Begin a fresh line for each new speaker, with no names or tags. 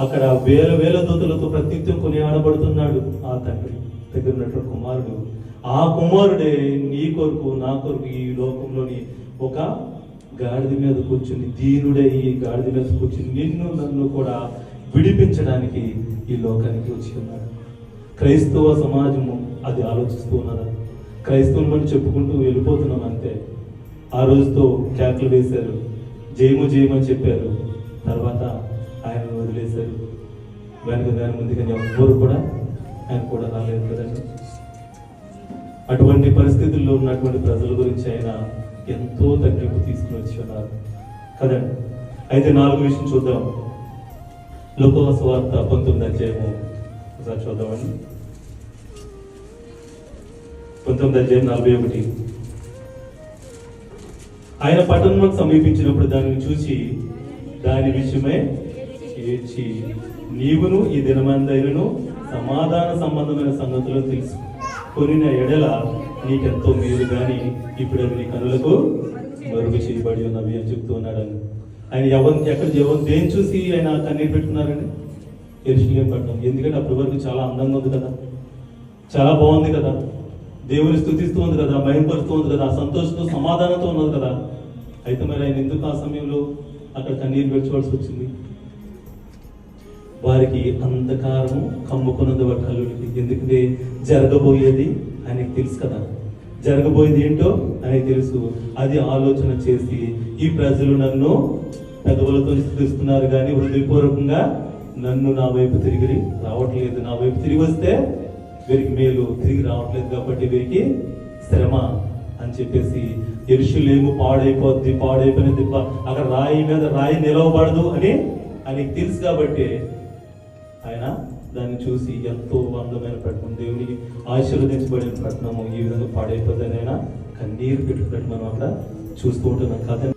అక్కడ వేల వేల దూతలతో ప్రతినిత్యం కొనియాడబడుతున్నాడు ఆ తండ్రి దగ్గర ఉన్నటువంటి కుమారుడు. ఆ కుమారుడే నీ కొరకు నా కొరకు ఈ లోకంలోని ఒక గాడిద మీద కూర్చుని, దీనుడే ఈ గాడిద మీద కూర్చుని నిన్ను నన్ను కూడా విడిపించడానికి ఈ లోకానికి వచ్చి ఉన్నాడు. క్రైస్తవ సమాజము అది ఆలోచిస్తూ ఉన్నదా? క్రైస్తవులు చెప్పుకుంటూ వెళ్ళిపోతున్నాం అంతే. ఆ రోజుతో కేకలు వేశారు, జయమని చెప్పారు, తర్వాత ఆయనను వదిలేశారు. వెనక దాని ముందు కానీ ఎవ్వరు కూడా ఆయన కూడా రాలేదు కదండి. అటువంటి పరిస్థితుల్లో ఉన్నటువంటి ప్రజల గురించి ఆయన ఎంతో తగ్గింపు తీసుకుని వచ్చి ఉన్నారు కదండి. అయితే 4వ విషయం చూద్దాం. లూకా సువార్త 19వ అధ్యాయము ఒకసారి చూద్దామండి. 19వ అధ్యాయం 41. ఆయన పట్టణంలోకి సమీపించినప్పుడు దానిని చూసి దాని విషయమై ఏడ్చి, నీవును ఈ దినమందైనను సమాధాన సంబంధమైన సంగతులు తెలుసుకొనిన ఎడల నీకెంతో మేలు గాని ఇప్పుడు అవి నీ కనులకు మరుగు చేయబడి ఉన్నవి అని చెప్తూ ఉన్నాడని. ఆయన దేని చూసి ఆయన కన్నీరు పెట్టుకున్నారండి? యెరూషలేము పట్టణం. ఎందుకంటే అప్పటి వరకు చాలా అందంగా ఉంది కదా, చాలా బాగుంది కదా, దేవుని స్తుతిస్తూ ఉంది కదా, మహిమపరుస్తూ ఉంది కదా, సంతోషంతో సమాధానంతో ఉన్నది కదా. అయితే మరి ఆయన ఎందుకు ఆ సమయంలో అక్కడ కన్నీరు పెట్టుకోవాల్సి వచ్చింది? వారికి అంధకారము కమ్ముకున్నది వారి కళ్ళుడికి. ఎందుకంటే జరగబోయేది ఆయనకి తెలుసు కదా, జరగబోయేది ఏంటో ఆయనకి తెలుసు. అది ఆలోచన చేసి ఈ ప్రజలు నన్ను పెదవులతో స్తుతిస్తున్నారు కానీ హృదయపూర్వకంగా నన్ను నా వైపు తిరిగి రావట్లేదు. నా వైపు తిరిగి వస్తే వీరికి మేలు, తిరిగి రావట్లేదు కాబట్టి వీరికి శ్రమ అని చెప్పేసి, యెరూషలేము పాడైపోయిన దిబ్బ, అక్కడ రాయి మీద రాయి నిలవబడదు అని ఆయనకి తెలుసు కాబట్టి ఆయన దాన్ని చూసి ఎంతో అందమైన పట్టణం, దేవునికి ఆశీర్వదించబడిన పట్టణము ఈ విధంగా పాడైపోతుందని ఆయన కన్నీరు పెట్టుకున్నట్టు మనం అక్కడ చూస్తూ ఉంటున్నాం కదా.